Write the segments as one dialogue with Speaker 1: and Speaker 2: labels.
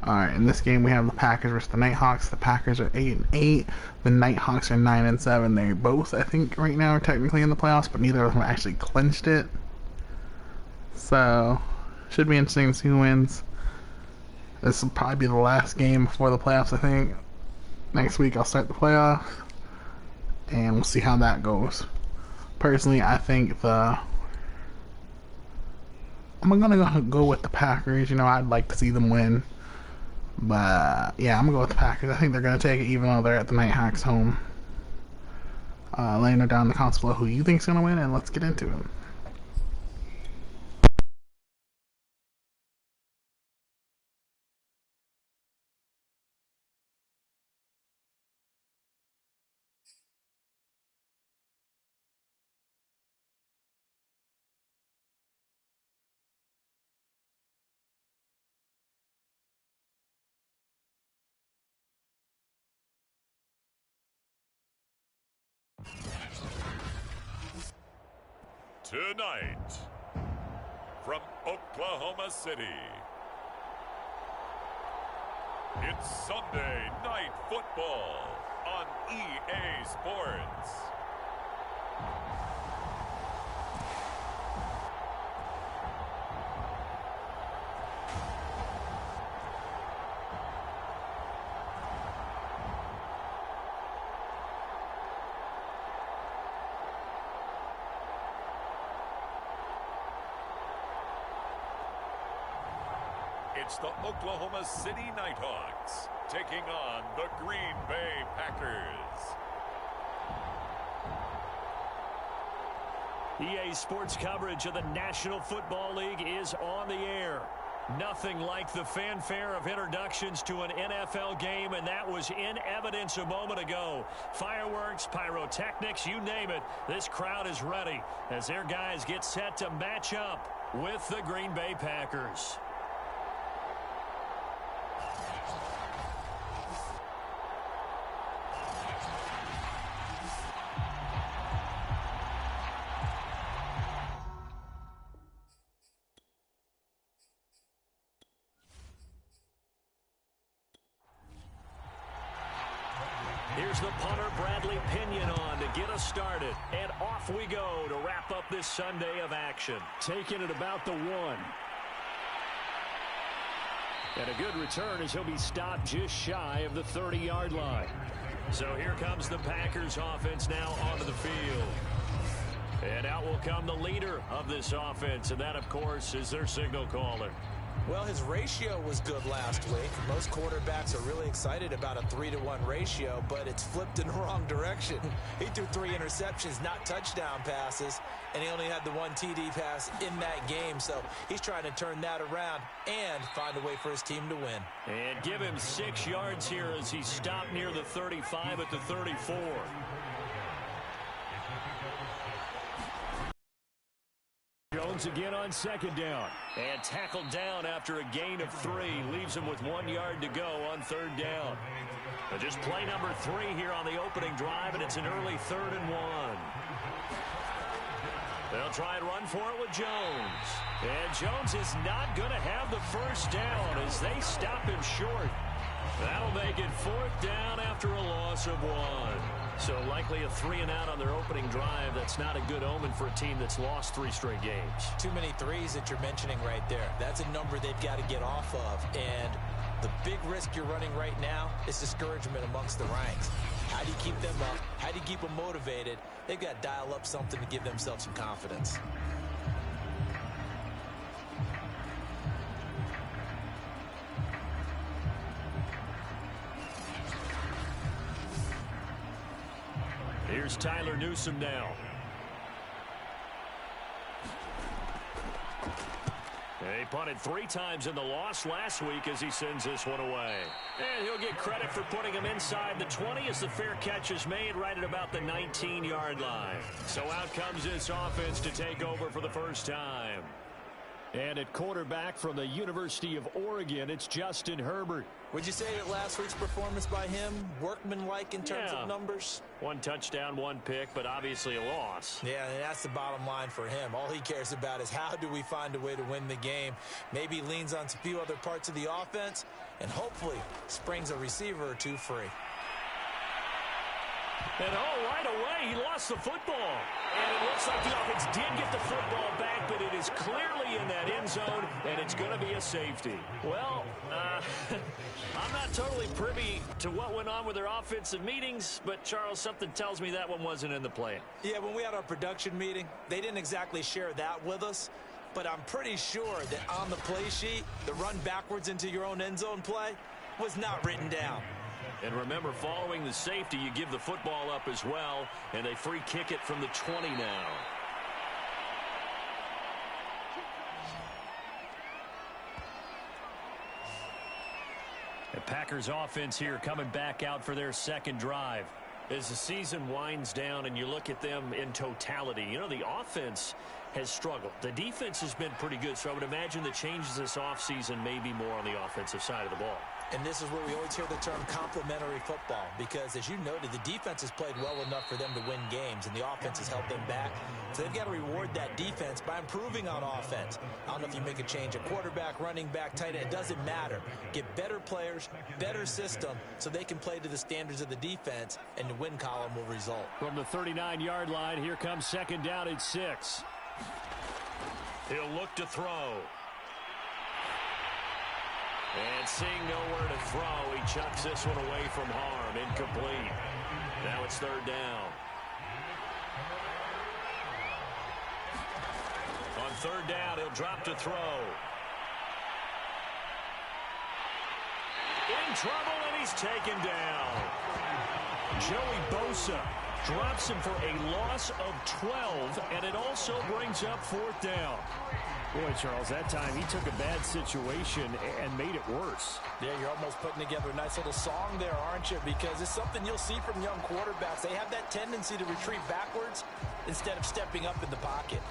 Speaker 1: Alright, in this game we have the Packers versus the Nighthawks. The Packers are 8-8. The Nighthawks are 9-7. They both, I think, right now are technically in the playoffs, but neither of them actually clinched it. So, should be interesting to see who wins. This will probably be the last game before the playoffs, I think. Next week I'll start the playoffs, and we'll see how that goes. Personally, I think I'm gonna go with the Packers. You know, I'd like to see them win. But, yeah, I'm going to go with the Packers. I think they're going to take it even though they're at the Nighthawks home. Let me know down in the comments below who you think's going to win, and let's get into it.
Speaker 2: Tonight, from Oklahoma City, it's Sunday Night Football on EA Sports. It's the Oklahoma City Nighthawks taking on the Green Bay Packers.
Speaker 3: EA Sports coverage of the National Football League is on the air. Nothing like the fanfare of introductions to an NFL game, and that was in evidence a moment ago. Fireworks, pyrotechnics, you name it. This crowd is ready as their guys get set to match up with the Green Bay Packers. Here's the punter, Bradley Pinion, on to get us started. And off we go to wrap up this Sunday of action. Taking it about the 1. And a good return as he'll be stopped just shy of the 30-yard line. So here comes the Packers offense now onto the field. And out will come the leader of this offense, and that, of course, is their signal caller.
Speaker 4: Well, his ratio was good last week. Most quarterbacks are really excited about a 3-to-1 ratio, but it's flipped in the wrong direction. He threw 3 interceptions, not touchdown passes, and he only had the 1 TD pass in that game. So he's trying to turn that around and find a way for his team to win.
Speaker 3: And give him 6 yards here as he stopped near the 35 at the 34. Jones again on second down. And tackled down after a gain of 3. Leaves him with 1 yard to go on third down. But just play number 3 here on the opening drive, and it's an early 3rd and 1. They'll try and run for it with Jones. And Jones is not going to have the first down as they stop him short. That'll make it 4th down after a loss of 1. So likely a 3-and-out on their opening drive. That's not a good omen for a team that's lost 3 straight games.
Speaker 4: Too many threes that you're mentioning right there. That's a number they've got to get off of. And the big risk you're running right now is discouragement amongst the ranks. How do you keep them up? How do you keep them motivated? They've got to dial up something to give themselves some confidence.
Speaker 3: Here's Tyler Newsome now. He punted 3 times in the loss last week as he sends this one away. And he'll get credit for putting him inside the 20 as the fair catch is made right at about the 19-yard line. So out comes this offense to take over for the first time. And at quarterback from the University of Oregon, it's Justin Herbert.
Speaker 4: Would you say that last week's performance by him, workmanlike in terms of numbers?
Speaker 3: 1 touchdown, 1 pick, but obviously a loss.
Speaker 4: Yeah, and that's the bottom line for him. All he cares about is how do we find a way to win the game. Maybe he leans on a few other parts of the offense and hopefully springs a receiver or two free.
Speaker 3: And right away, he lost the football. And it looks like the offense did get the football back, but it is clearly in that end zone, and it's going to be a safety. Well, I'm not totally privy to what went on with their offensive meetings, but, Charles, something tells me that one wasn't in the plan.
Speaker 4: Yeah, when we had our production meeting, they didn't exactly share that with us, but I'm pretty sure that on the play sheet, the run backwards into your own end zone play was not written down.
Speaker 3: And remember, following the safety, you give the football up as well, and they free kick it from the 20 now. The Packers offense here coming back out for their second drive. As the season winds down and you look at them in totality, you know, the offense has struggled. The defense has been pretty good, so I would imagine the changes this offseason may be more on the offensive side of the ball.
Speaker 4: And this is where we always hear the term complementary football, because as you noted, the defense has played well enough for them to win games, and the offense has held them back. So they've got to reward that defense by improving on offense. I don't know if you make a change at quarterback, running back, tight end, it doesn't matter. Get better players, better system, so they can play to the standards of the defense, and the win column will result.
Speaker 3: From the 39-yard line, here comes second down at 6. He'll look to throw. And seeing nowhere to throw, he chucks this one away from harm. Incomplete. Now it's third down. On third down, he'll drop to throw. In trouble, and he's taken down. Joey Bosa drops him for a loss of 12, and it also brings up fourth down. Boy, Charles, that time he took a bad situation and made it worse.
Speaker 4: Yeah, you're almost putting together a nice little song there, aren't you? Because it's something you'll see from young quarterbacks. They have that tendency to retreat backwards instead of stepping up in the pocket.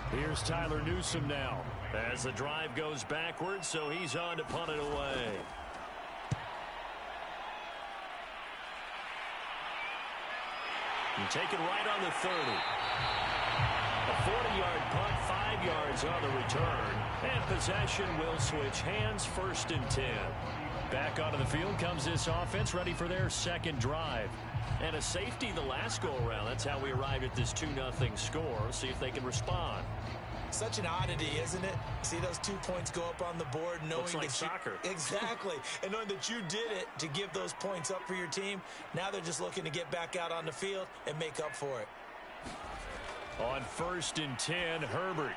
Speaker 3: Here's Tyler Newsome now as the drive goes backwards, so he's on to punt it away. Taken right on the 30. A 40-yard punt, 5 yards on the return. And possession will switch hands, 1st and 10. Back onto the field comes this offense, ready for their second drive. And a safety the last go-around. That's how we arrived at this 2-0 score. See if they can respond.
Speaker 4: Such an oddity, isn't it? See those 2 points go up on the board, knowing
Speaker 3: looks like
Speaker 4: that
Speaker 3: soccer.
Speaker 4: Exactly. And knowing that you did it to give those points up for your team. Now they're just looking to get back out on the field and make up for it.
Speaker 3: On 1st and 10, Herbert.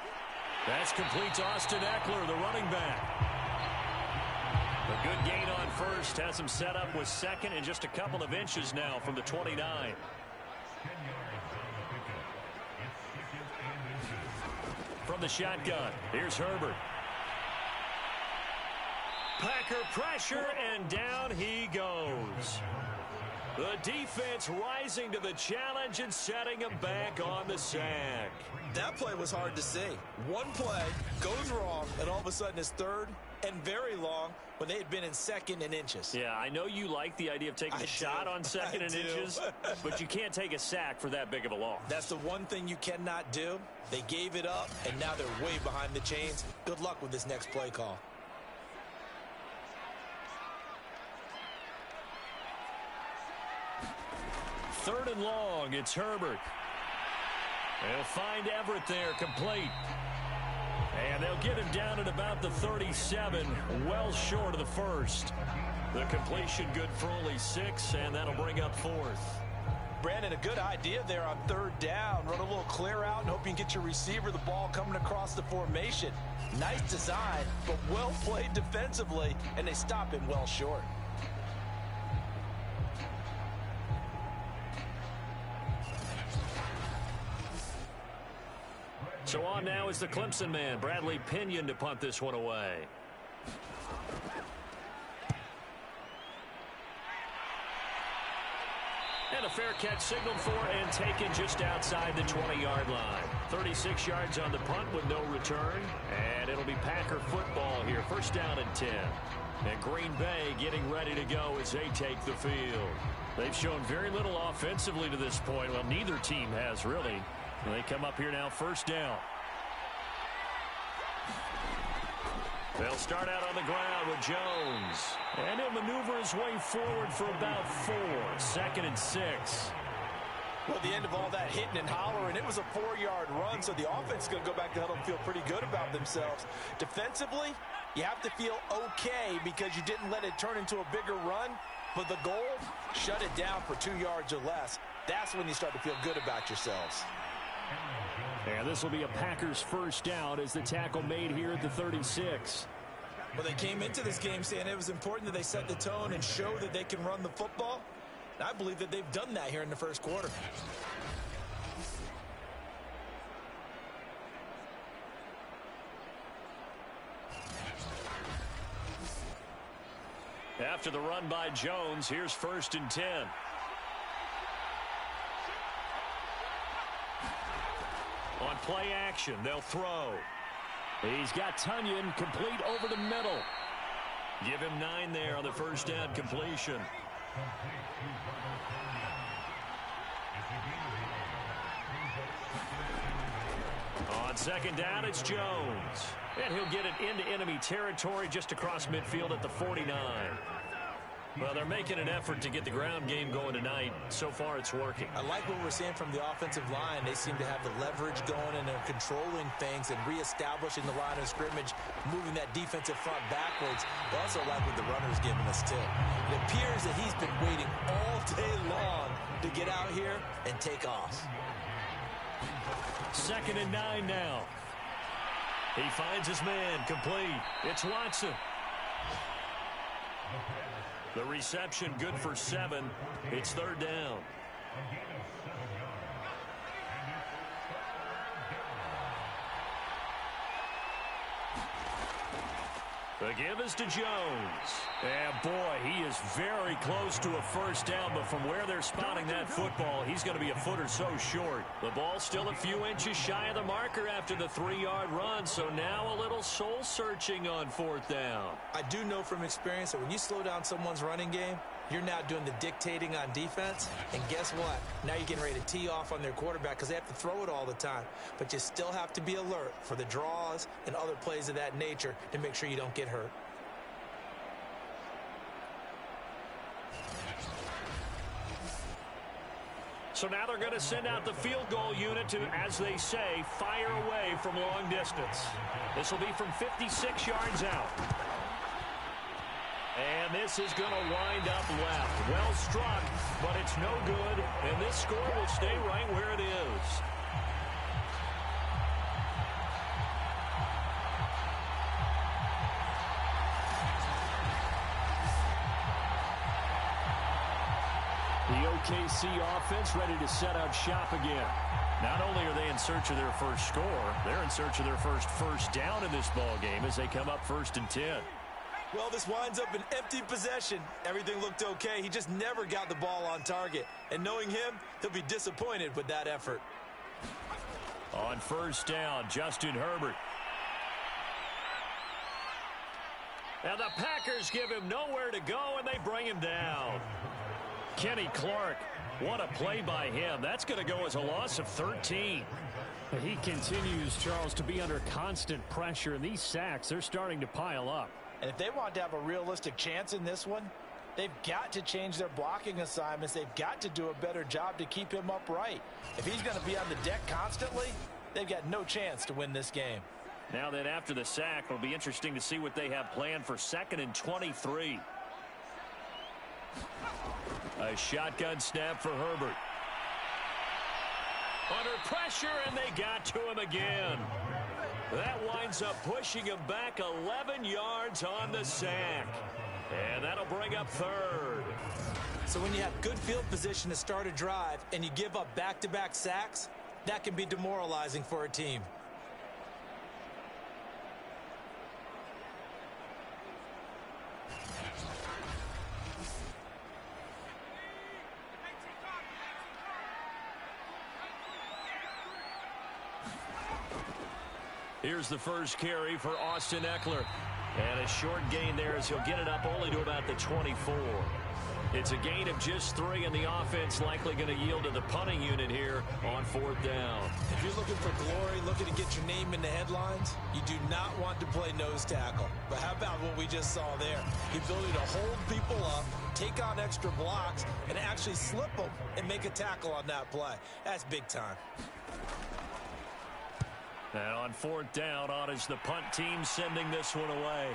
Speaker 3: That's complete to Austin Eckler, the running back. A good gain on first. Has him set up with second and just a couple of inches now from the 29. From the shotgun, here's Herbert. Packer pressure, and down he goes. The defense rising to the challenge and setting him back on the sack.
Speaker 4: That play was hard to see. One play goes wrong, and all of a sudden it's third and very long when they had been in second and inches.
Speaker 3: Yeah, I know you like the idea of taking a shot on second and inches, but you can't take a sack for that big of a loss.
Speaker 4: That's the one thing you cannot do. They gave it up, and now they're way behind the chains. Good luck with this next play call.
Speaker 3: Third and long, it's Herbert. They'll find Everett there, complete. And they'll get him down at about the 37, well short of the first. The completion good for only 6, and that'll bring up fourth.
Speaker 4: Brandon, a good idea there on third down. Run a little clear out and hope you can get your receiver the ball coming across the formation. Nice design, but well played defensively, and they stop him well short.
Speaker 3: So on now is the Clemson man, Bradley Pinion, to punt this one away. And a fair catch signaled for and taken just outside the 20-yard line. 36 yards on the punt with no return. And it'll be Packer football here. First down and 10. And Green Bay getting ready to go as they take the field. They've shown very little offensively to this point. Well, neither team has really. They come up here now, first down. They'll start out on the ground with Jones. And he'll maneuver his way forward for about 4. Second and 6.
Speaker 4: Well, at the end of all that hitting and hollering, it was a 4-yard run, so the offense is going to go back to huddle and feel pretty good about themselves. Defensively, you have to feel okay because you didn't let it turn into a bigger run. But the goal, shut it down for 2 yards or less. That's when you start to feel good about yourselves.
Speaker 3: And this will be a Packers first down as the tackle made here at the 36.
Speaker 4: Well, they came into this game saying it was important that they set the tone and show that they can run the football. And I believe that they've done that here in the first quarter.
Speaker 3: After the run by Jones, here's first and 10. On play action, they'll throw. He's got Tunyon complete over the middle. Give him 9 there on the first down completion. On second down, it's Jones. And he'll get it into enemy territory just across midfield at the 49. Well, they're making an effort to get the ground game going tonight. So far, it's working.
Speaker 4: I like what we're seeing from the offensive line. They seem to have the leverage going, and they're controlling things and reestablishing the line of scrimmage, moving that defensive front backwards. I also like what the runner's giving us, too. It appears that he's been waiting all day long to get out here and take off.
Speaker 3: Second and 9 now. He finds his man complete. It's Watson. The reception good for 7. It's third down. The give is to Jones. And boy, he is very close to a first down, but from where they're spotting that football, he's going to be a foot or so short. The ball still a few inches shy of the marker after the 3-yard run, so now a little soul-searching on fourth down.
Speaker 4: I do know from experience that when you slow down someone's running game, you're now doing the dictating on defense. And guess what? Now you're getting ready to tee off on their quarterback because they have to throw it all the time. But you still have to be alert for the draws and other plays of that nature to make sure you don't get hurt.
Speaker 3: So now they're going to send out the field goal unit to, as they say, fire away from long distance. This will be from 56 yards out. And this is going to wind up left. Well struck, but it's no good. And this score will stay right where it is. The OKC offense ready to set out shop again. Not only are they in search of their first score, they're in search of their first down in this ball game as they come up first and 10.
Speaker 4: Well, this winds up an empty possession. Everything looked okay. He just never got the ball on target. And knowing him, he'll be disappointed with that effort.
Speaker 3: On first down, Justin Herbert. And the Packers give him nowhere to go, and they bring him down. Kenny Clark, what a play by him. That's going to go as a loss of 13.
Speaker 5: He continues, Charles, to be under constant pressure, and these sacks, they're starting to pile up.
Speaker 4: And if they want to have a realistic chance in this one, they've got to change their blocking assignments. They've got to do a better job to keep him upright. If he's going to be on the deck constantly, they've got no chance to win this game.
Speaker 3: Now then, after the sack, it'll be interesting to see what they have planned for 2nd and 23. A shotgun snap for Herbert. Under pressure, and they got to him again. That winds up pushing him back 11 yards on the sack. And that'll bring up third.
Speaker 4: So when you have good field position to start a drive and you give up back-to-back sacks, that can be demoralizing for a team.
Speaker 3: Here's the first carry for Austin Eckler. And a short gain there as he'll get it up only to about the 24. It's a gain of just 3, and the offense likely going to yield to the punting unit here on 4th down.
Speaker 4: If you're looking for glory, looking to get your name in the headlines, you do not want to play nose tackle. But how about what we just saw there? The ability to hold people up, take on extra blocks, and actually slip them and make a tackle on that play. That's big time.
Speaker 3: And on 4th down, on is the punt team sending this one away.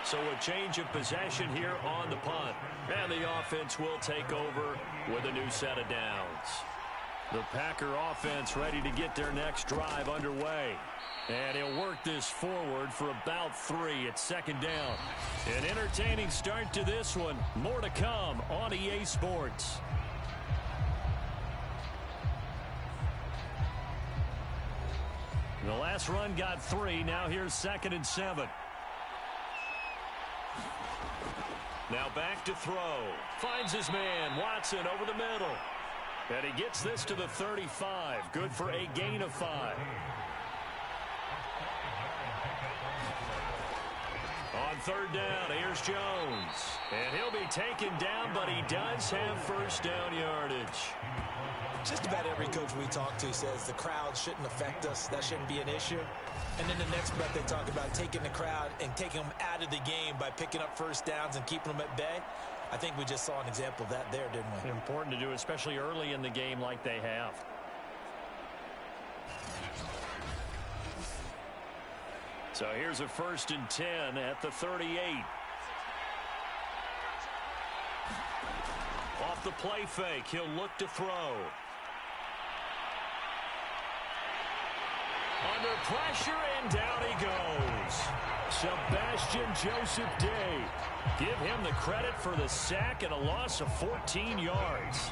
Speaker 3: So a change of possession here on the punt. And the offense will take over with a new set of downs. The Packer offense ready to get their next drive underway. And he'll work this forward for about 3 at 2nd down. An entertaining start to this one. More to come on EA Sports. The last run got 3. Now here's 2nd and 7. Now back to throw. Finds his man, Watson, over the middle. And he gets this to the 35. Good for a gain of 5. On 3rd down, here's Jones. And he'll be taken down, but he does have first down yardage.
Speaker 4: Just about every coach we talk to says the crowd shouldn't affect us. That shouldn't be an issue. And then the next breath they talk about taking the crowd and taking them out of the game by picking up first downs and keeping them at bay. I think we just saw an example of that there, didn't we?
Speaker 3: Important to do, especially early in the game like they have. So here's a 1st and 10 at the 38. Off the play fake, he'll look to throw. Under pressure, and down he goes. Sebastian Joseph Day. Give him the credit for the sack and a loss of 14 yards.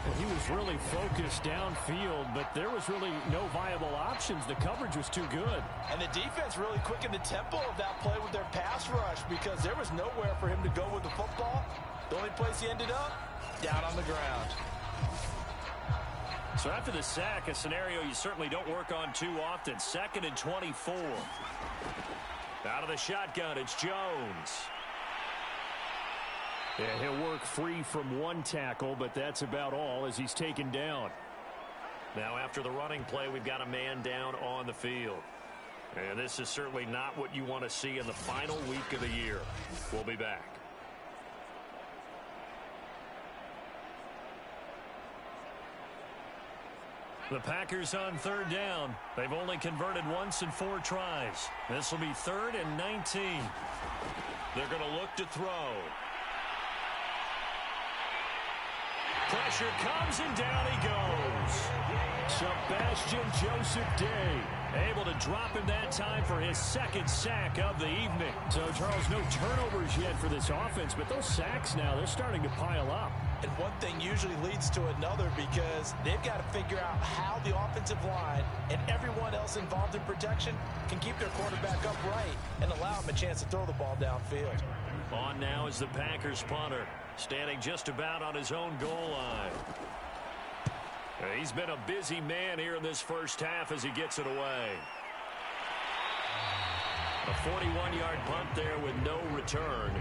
Speaker 5: Well, he was really focused downfield, but there was really no viable options. The coverage was too good.
Speaker 4: And the defense really quickened the tempo of that play with their pass rush because there was nowhere for him to go with the football. The only place he ended up, down on the ground.
Speaker 3: So after the sack, a scenario you certainly don't work on too often. 2nd and 24. Out of the shotgun, it's Jones.
Speaker 5: Yeah, he'll work free from 1 tackle, but that's about all as he's taken down.
Speaker 3: Now after the running play, we've got a man down on the field. And this is certainly not what you want to see in the final week of the year. We'll be back. The Packers on 3rd down. They've only converted once in 4 tries. This will be 3rd and 19. They're going to look to throw. Pressure comes and down he goes. Sebastian Joseph Day able to drop him that time for his 2nd sack of the evening.
Speaker 5: So, Charles, no turnovers yet for this offense, but those sacks now, they're starting to pile up.
Speaker 4: And one thing usually leads to another because they've got to figure out how the offensive line and everyone else involved in protection can keep their quarterback upright and allow him a chance to throw the ball downfield.
Speaker 3: On now is the Packers punter, standing just about on his own goal line. He's been a busy man here in this first half as he gets it away. A 41-yard punt there with no return.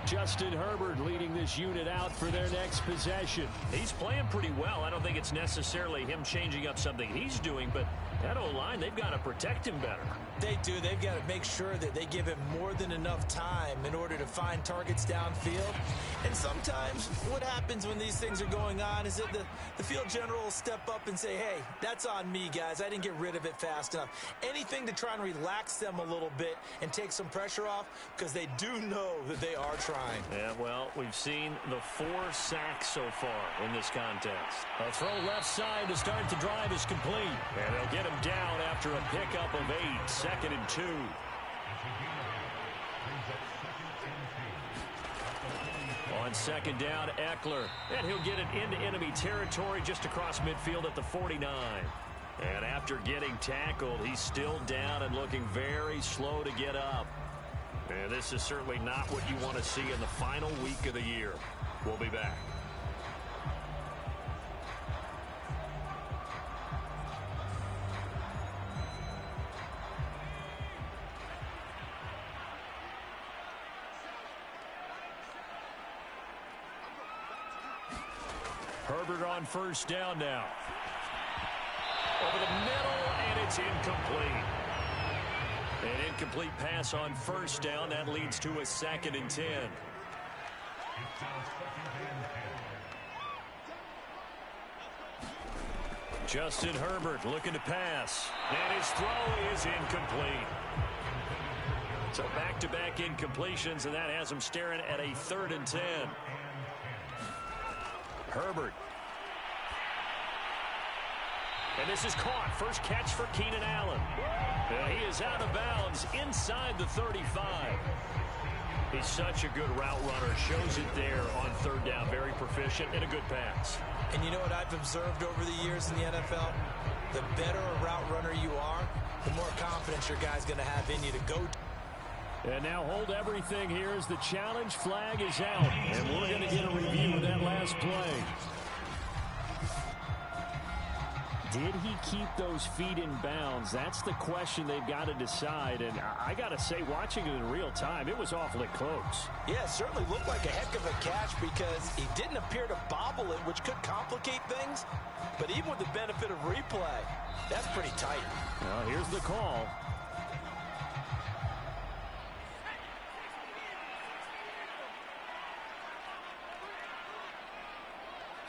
Speaker 5: Justin Herbert leading this unit out for their next possession.
Speaker 3: He's playing pretty well. I don't think it's necessarily him changing up something he's doing, but that O-line, they've got to protect him better.
Speaker 4: They do. They've got to make sure that they give him more than enough time in order to find targets downfield. And sometimes what happens when these things are going on is that the field general will step up and say, hey, that's on me, guys. I didn't get rid of it fast enough. Anything to try and relax them a little bit and take some pressure off because they do know that they are trying.
Speaker 3: Yeah, well, we've seen the 4 sacks so far in this contest.
Speaker 5: A throw left side to start the drive is complete.
Speaker 3: And they'll get him down after a pickup of 8, 2nd and 2. On 2nd down, Eckler. And he'll get it into enemy territory just across midfield at the 49. And after getting tackled, he's still down and looking very slow to get up. And this is certainly not what you want to see in the final week of the year. We'll be back. Herbert on first down now. Over the middle, and it's incomplete. An incomplete pass on first down. That leads to a 2nd and 10. Justin Herbert looking to pass. And his throw is incomplete. So back-to-back incompletions, and that has him staring at a 3rd and 10. Herbert. And this is caught. First catch for Keenan Allen. He is out of bounds inside the 35. He's such a good route runner. Shows it there on 3rd down. Very proficient and a good pass.
Speaker 4: And you know what I've observed over the years in the NFL? The better a route runner you are, the more confidence your guy's going to have in you to go.
Speaker 5: And now hold everything here as the challenge flag is out. And we're going to get a review of that last play. Did he keep those feet in bounds? That's the question they've got to decide. And I got to say, watching it in real time, it was awfully close.
Speaker 4: Yeah, it certainly looked like a heck of a catch because he didn't appear to bobble it, which could complicate things. But even with the benefit of replay, that's pretty tight.
Speaker 5: Well, here's the call.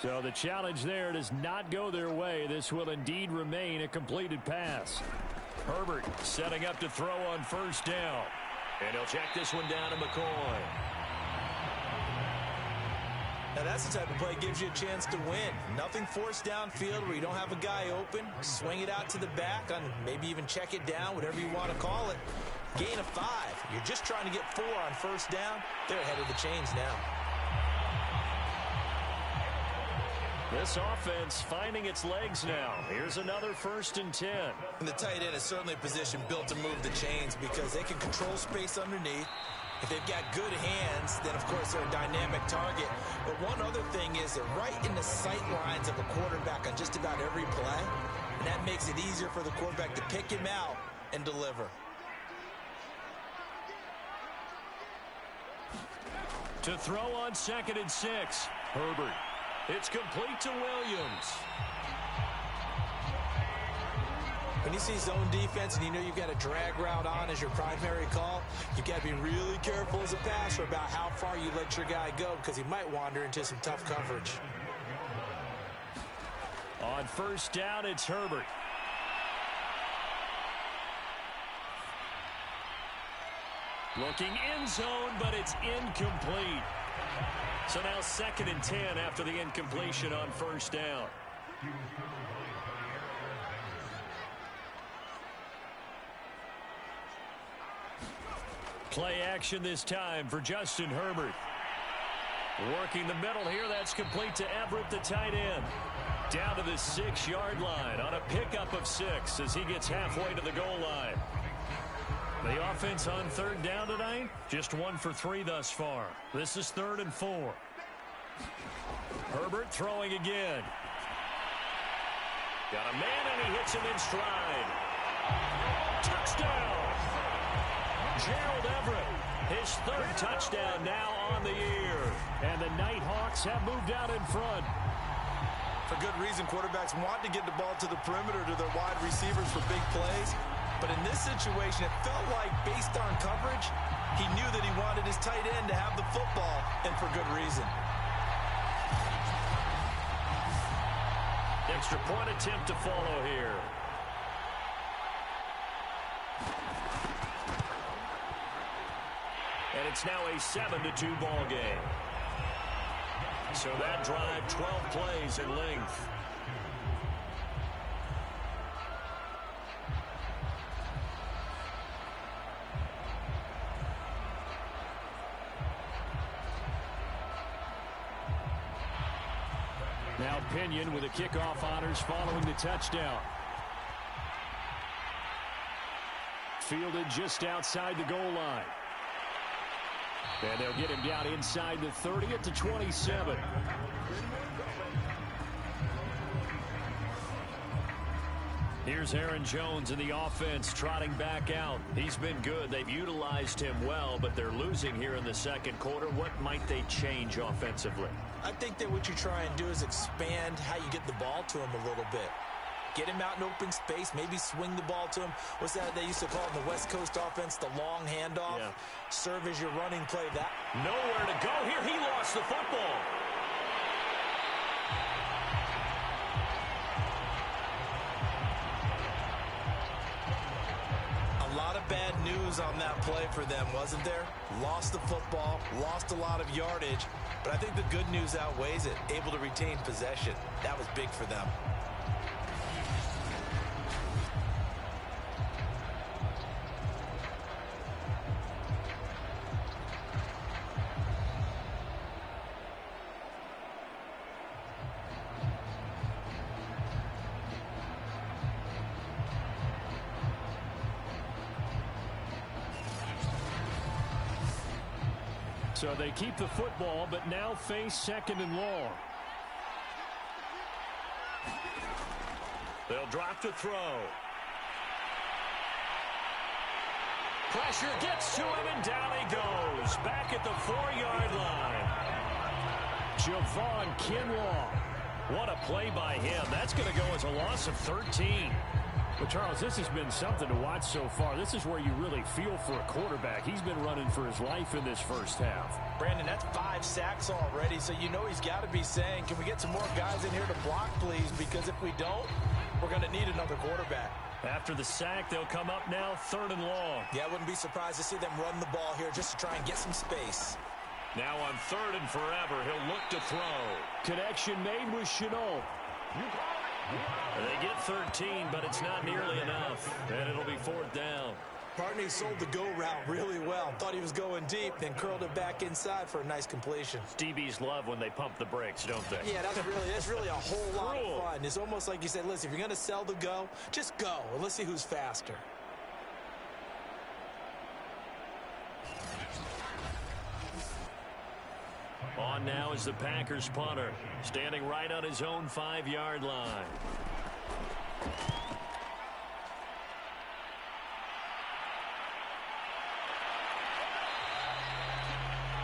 Speaker 5: So the challenge there does not go their way. This will indeed remain a completed pass. Herbert setting up to throw on first down. And he'll check this one down to McCoy.
Speaker 4: Now that's the type of play that gives you a chance to win. Nothing forced downfield where you don't have a guy open. Swing it out to the back, on maybe even check it down, whatever you want to call it. Gain of 5. You're just trying to get 4 on first down. They're ahead of the chains now.
Speaker 3: This offense finding its legs now. Here's another 1st and 10.
Speaker 4: And the tight end is certainly a position built to move the chains because they can control space underneath. If they've got good hands, then of course they're a dynamic target. But one other thing is they're right in the sight lines of a quarterback on just about every play. And that makes it easier for the quarterback to pick him out and deliver.
Speaker 3: To throw on 2nd and 6. Herbert. It's complete to Williams.
Speaker 4: When you see zone defense and you know you've got a drag route on as your primary call, you've got to be really careful as a passer about how far you let your guy go because he might wander into some tough coverage.
Speaker 3: On first down, it's Herbert. Looking end zone, but it's incomplete. So now 2nd and 10 after the incompletion on first down. Play action this time for Justin Herbert. Working the middle here, that's complete to Everett, the tight end. Down to the 6-yard line on a pickup of 6 as he gets halfway to the goal line. The offense on 3rd down tonight, just 1 for 3 thus far. This is 3rd and 4. Herbert throwing again. Got a man and he hits him in stride. Touchdown! Gerald Everett, his 3rd touchdown now on the year.
Speaker 5: And the Nighthawks have moved out in front.
Speaker 4: For good reason, quarterbacks want to get the ball to the perimeter to their wide receivers for big plays. But in this situation, it felt like, based on coverage, he knew that he wanted his tight end to have the football, and for good reason.
Speaker 3: Extra point attempt to follow here. And it's now a 7-2 ball game. So that drive, 12 plays in length.
Speaker 5: Now Pinion with the kickoff honors following the touchdown. Fielded just outside the goal line. And they'll get him down inside the 30 at the 27. Here's Aaron Jones in the offense trotting back out. He's been good. They've utilized him well, but they're losing here in the second quarter. What might they change offensively?
Speaker 4: I think that what you try and do is expand how you get the ball to him a little bit. Get him out in open space, maybe swing the ball to him. What's that they used to call in the West Coast offense, the long handoff? Yeah. Serve as your running play. That
Speaker 3: nowhere to go here. He lost the football.
Speaker 4: A lot of bad news on that play for them, wasn't there? Lost the football, lost a lot of yardage, but I think the good news outweighs it. Able to retain possession. That was big for them.
Speaker 3: So they keep the football, but now face 2nd and long. They'll drop to throw. Pressure gets to him, and down he goes. Back at the 4-yard line. Javon Kinlaw. What a play by him. That's going to go as a loss of 13. But, Charles, this has been something to watch so far. This is where you really feel for a quarterback. He's been running for his life in this first half.
Speaker 4: Brandon, that's 5 sacks already, so you know he's got to be saying, can we get some more guys in here to block, please? Because if we don't, we're going to need another quarterback.
Speaker 3: After the sack, they'll come up now 3rd and long.
Speaker 4: Yeah, I wouldn't be surprised to see them run the ball here just to try and get some space.
Speaker 3: Now on 3rd and forever, he'll look to throw. Connection made with Chenault. They get 13, but it's not nearly enough. And it'll be 4th down.
Speaker 4: Partney sold the go route really well. Thought he was going deep, then curled it back inside for a nice completion.
Speaker 3: DBs love when they pump the brakes, don't they?
Speaker 4: Yeah, that's really a whole lot of fun. It's almost like you said, listen, if you're going to sell the go, just go. And let's see who's faster.
Speaker 3: On now is the Packers punter, standing right on his own 5-yard line.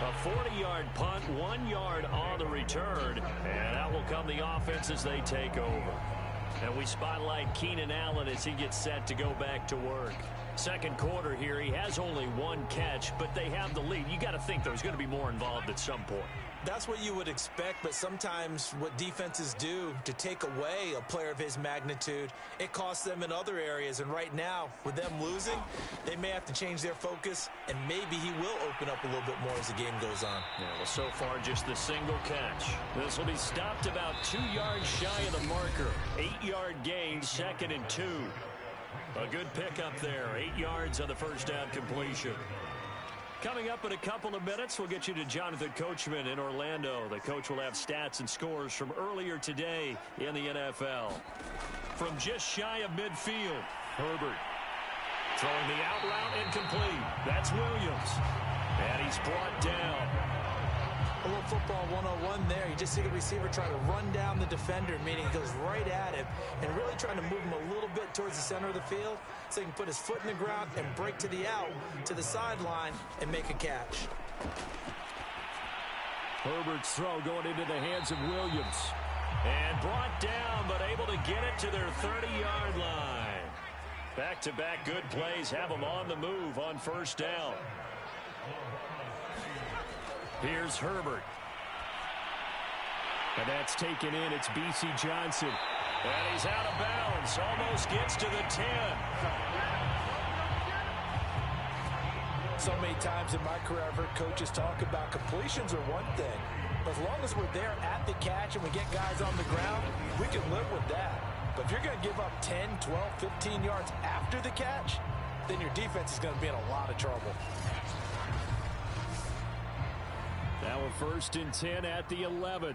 Speaker 3: A 40-yard punt, 1 yard on the return, and out will come the offense as they take over. And we spotlight Keenan Allen as he gets set to go back to work. Second quarter here, he has only 1 catch, but they have the lead. You got to think there's going to be more involved at some point.
Speaker 4: That's what you would expect, but sometimes what defenses do to take away a player of his magnitude, it costs them in other areas. And right now, with them losing, they may have to change their focus, and maybe he will open up a little bit more as the game goes on.
Speaker 3: Yeah, well, so far, just the single catch. This will be stopped about 2 yards shy of the marker. 8-yard gain, 2nd and 2. A good pickup there. 8 yards on the first down completion. Coming up in a couple of minutes, we'll get you to Jonathan Coachman in Orlando. The coach will have stats and scores from earlier today in the NFL. From just shy of midfield, Herbert throwing the out route incomplete. That's Williams. And he's brought down.
Speaker 4: A little football 101 there. You just see the receiver trying to run down the defender, meaning he goes right at him and really trying to move him a little bit towards the center of the field so he can put his foot in the ground and break to the out, to the sideline, and make a catch.
Speaker 3: Herbert's throw going into the hands of Williams. And brought down, but able to get it to their 30-yard line. Back-to-back good plays have them on the move on first down. Here's Herbert. And that's taken in. It's B.C. Johnson. And he's out of bounds. Almost gets to the 10.
Speaker 4: So many times in my career, I've heard coaches talk about completions are one thing. But as long as we're there at the catch and we get guys on the ground, we can live with that. But if you're going to give up 10, 12, 15 yards after the catch, then your defense is going to be in a lot of trouble.
Speaker 3: Now a 1st and 10 at the 11.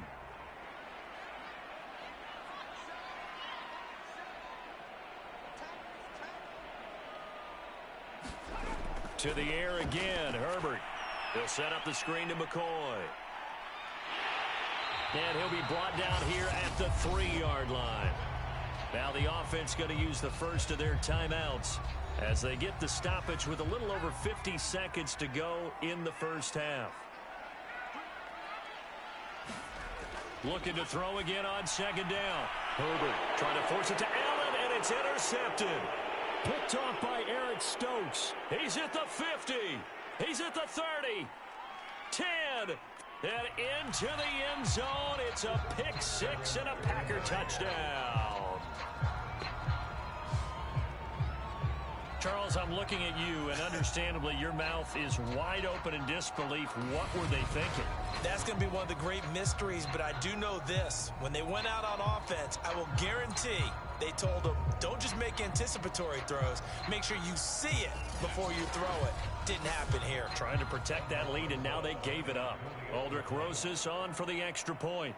Speaker 3: To the air again, Herbert. He'll set up the screen to McCoy. And he'll be brought down here at the 3-yard line. Now the offense going to use the first of their timeouts as they get the stoppage with a little over 50 seconds to go in the first half. Looking to throw again on second down. Herbert trying to force it to Allen, and it's intercepted. Picked off by Eric Stokes. He's at the 50. He's at the 30. 10. And into the end zone. It's a pick six and a Packer touchdown. Charles, I'm looking at you, and understandably your mouth is wide open in disbelief. What were they thinking?
Speaker 4: That's going to be one of the great mysteries, but I do know this. When they went out on offense, I will guarantee they told them, don't just make anticipatory throws. Make sure you see it before you throw it. Didn't happen here.
Speaker 3: Trying to protect that lead, and now they gave it up. Aldrich Rosas on for the extra point.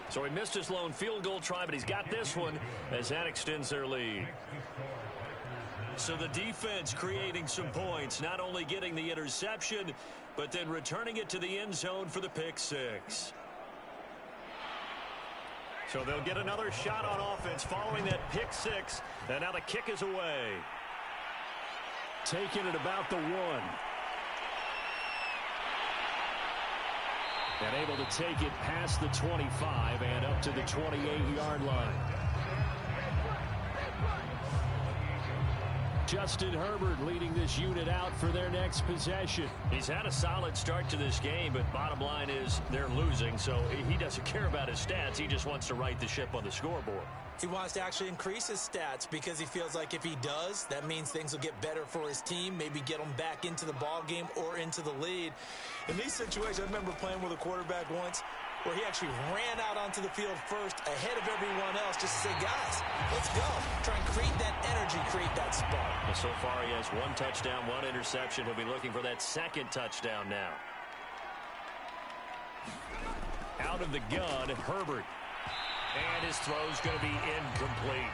Speaker 3: So he missed his lone field goal try, but he's got this one as that extends their lead. So the defense creating some points, not only getting the interception, but then returning it to the end zone for the pick six. So they'll get another shot on offense following that pick six, and now the kick is away. Taking it about the 1. And able to take it past the 25 and up to the 28-yard line. Justin Herbert leading this unit out for their next possession. He's had a solid start to this game, but bottom line is they're losing, so he doesn't care about his stats. He just wants to right the ship on the scoreboard.
Speaker 4: He wants to actually increase his stats because he feels like if he does, that means things will get better for his team, maybe get them back into the ball game or into the lead. In these situations, I remember playing with a quarterback once where he actually ran out onto the field first ahead of everyone else just to say, guys, let's go. Try and create that energy, create that spark.
Speaker 3: Well, so far he has 1 touchdown, 1 interception. He'll be looking for that second touchdown now. Out of the gun, Herbert. And his throw's going to be incomplete.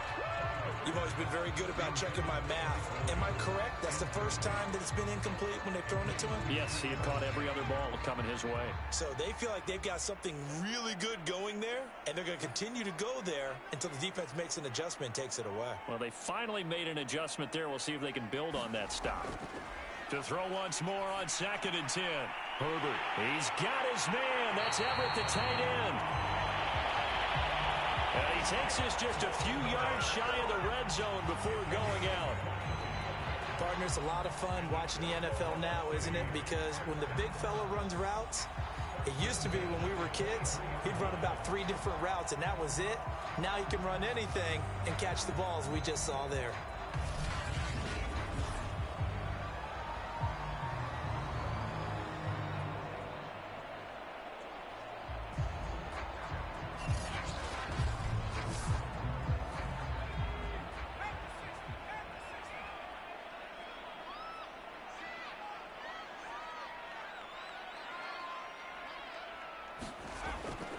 Speaker 4: You've always been very good about checking my math. Am I correct? That's the first time that it's been incomplete when they've thrown it to him?
Speaker 3: Yes, he had caught every other ball coming his way.
Speaker 4: So they feel like they've got something really good going there, and they're going to continue to go there until the defense makes an adjustment and takes it away.
Speaker 3: Well, they finally made an adjustment there. We'll see if they can build on that stop. To throw once more on 2nd and 10. Herbert. He's got his man. That's Everett, the tight end. And he takes this just a few yards shy of the red zone before going out.
Speaker 4: Partner, it's a lot of fun watching the NFL now, isn't it? Because when the big fella runs routes, it used to be when we were kids, he'd run about 3 different routes, and that was it. Now he can run anything and catch the balls we just saw there.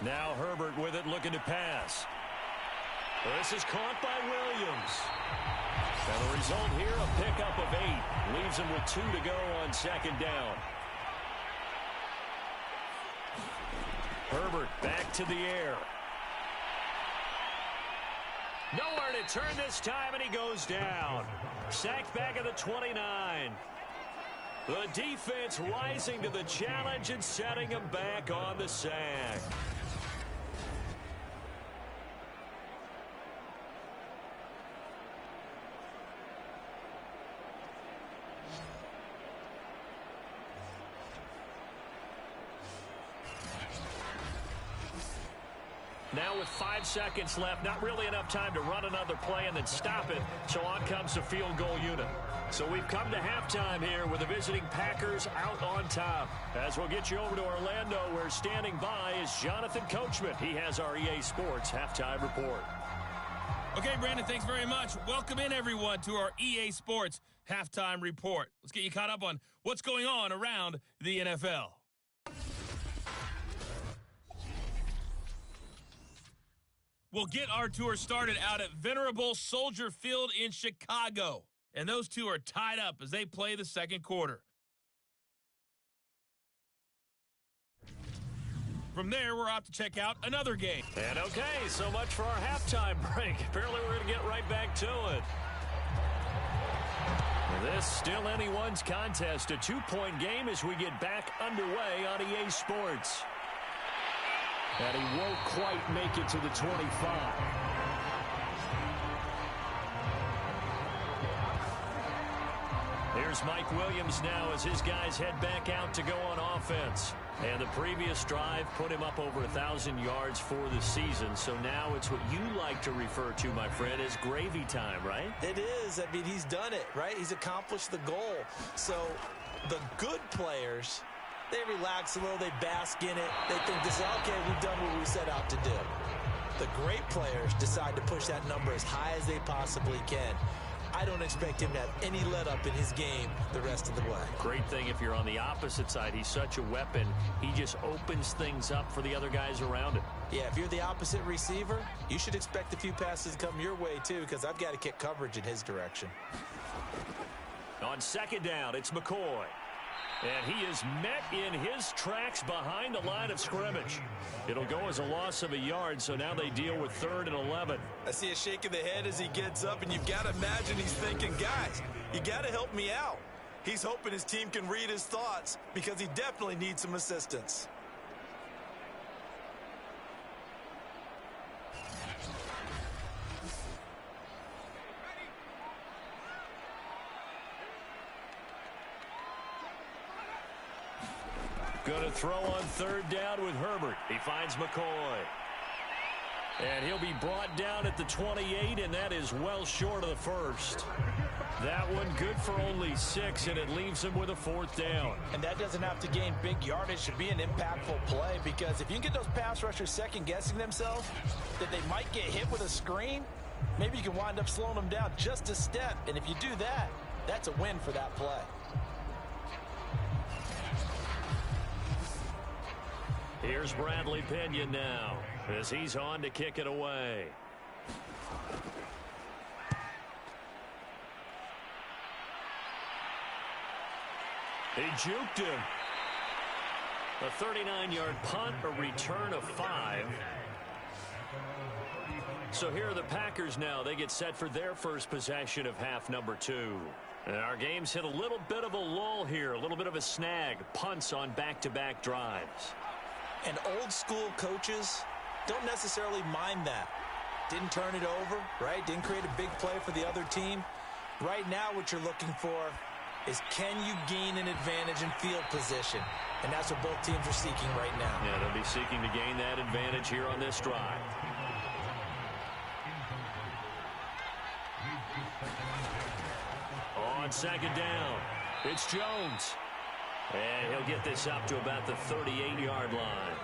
Speaker 3: Now Herbert with it, looking to pass. This is caught by Williams. And the result here, a pickup of 8. Leaves him with 2 to go on 2nd down. Herbert back to the air. Nowhere to turn this time, and he goes down. Sacked back at the 29. The defense rising to the challenge and setting him back on the sack. Now with 5 seconds left, not really enough time to run another play and then stop it, so on comes the field goal unit. So we've come to halftime here with the visiting Packers out on top. As we'll get you over to Orlando, where standing by is Jonathan Coachman. He has our EA Sports halftime report.
Speaker 6: Okay, Brandon, thanks very much. Welcome in, everyone, to our EA Sports halftime report. Let's get you caught up on what's going on around the NFL. We'll get our tour started out at Venerable Soldier Field in Chicago. And those two are tied up as they play the second quarter. From there, we're off to check out another game.
Speaker 3: And okay, so much for our halftime break. Apparently we're going to get right back to it. This still anyone's contest, a 2-point game as we get back underway on EA Sports. And he won't quite make it to the 25. Here's Mike Williams now as his guys head back out to go on offense. And the previous drive put him up over 1,000 yards for the season. So now it's what you like to refer to, my friend, as gravy time, right?
Speaker 4: It is. I mean, he's done it, right? He's accomplished the goal. So the good players, they relax a little. They bask in it. They think this is, okay, we've done what we set out to do. The great players decide to push that number as high as they possibly can. I don't expect him to have any let-up in his game the rest of the way.
Speaker 3: Great thing if you're on the opposite side. He's such a weapon. He just opens things up for the other guys around him.
Speaker 4: Yeah, if you're the opposite receiver, you should expect a few passes to come your way, too, because I've got to kick coverage in his direction.
Speaker 3: On second down, it's McCoy. And he is met in his tracks behind the line of scrimmage. It'll go as a loss of a yard, so now they deal with 3rd and 11.
Speaker 4: I see a shake of the head as he gets up, and you've got to imagine he's thinking, guys, you got to help me out. He's hoping his team can read his thoughts because he definitely needs some assistance.
Speaker 3: Going to throw on 3rd down with Herbert. He finds McCoy. And he'll be brought down at the 28, and that is well short of the first. That one good for only 6, and it leaves him with a 4th down.
Speaker 4: And that doesn't have to gain big yardage to be an impactful play, because if you can get those pass rushers second-guessing themselves that they might get hit with a screen, maybe you can wind up slowing them down just a step. And if you do that, that's a win for that play.
Speaker 3: Here's Bradley Pinion now as he's on to kick it away. He juked him. A 39-yard punt, a return of 5. So here are the Packers now. They get set for their first possession of half number 2. And our game's hit a little bit of a lull here, a little bit of a snag. Punts on back-to-back drives.
Speaker 4: And old-school coaches don't necessarily mind that. Didn't turn it over, right? Didn't create a big play for the other team. Right now what you're looking for is, can you gain an advantage in field position? And that's what both teams are seeking right now.
Speaker 3: Yeah, they'll be seeking to gain that advantage here on this drive. On second down, it's Jones. And he'll get this up to about the 38-yard line.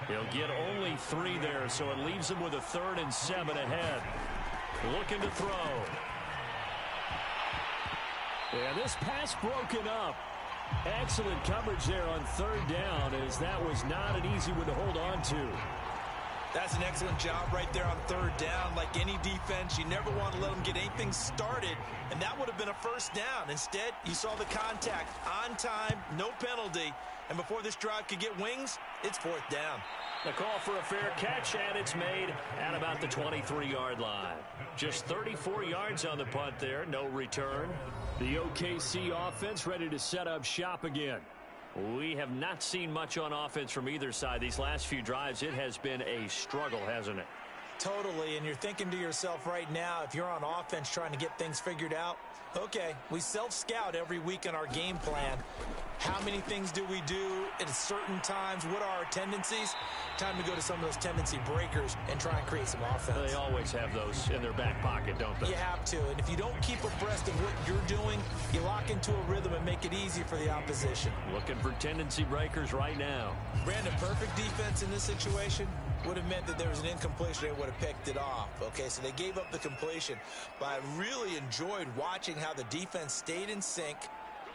Speaker 3: He'll get only 3 there, so it leaves him with a 3rd and 7 ahead. Looking to throw. Yeah, this pass broken up. Excellent coverage there on 3rd down, as that was not an easy one to hold on to.
Speaker 4: That's an excellent job right there on 3rd down. Like any defense, you never want to let them get anything started, and that would have been a 1st down. Instead, you saw the contact on time, no penalty, and before this drive could get wings, it's 4th down.
Speaker 3: The call for a fair catch, and it's made at about the 23-yard line. Just 34 yards on the punt there, no return. The OKC offense ready to set up shop again. We have not seen much on offense from either side. These last few drives, it has been a struggle, hasn't it?
Speaker 4: Totally, and you're thinking to yourself right now, if you're on offense trying to get things figured out, okay, we self-scout every week in our game plan. How many things do we do at certain times? What are our tendencies? Time to go to some of those tendency breakers and try and create some offense.
Speaker 3: They always have those in their back pocket, don't they?
Speaker 4: You have to, and if you don't keep abreast of what you're doing, you lock into a rhythm and make it easy for the opposition.
Speaker 3: Looking for tendency breakers right now.
Speaker 4: Brandon, perfect defense in this situation would have meant that there was an incompletion. They would have picked it off. Okay, so they gave up the completion. But I really enjoyed watching how the defense stayed in sync,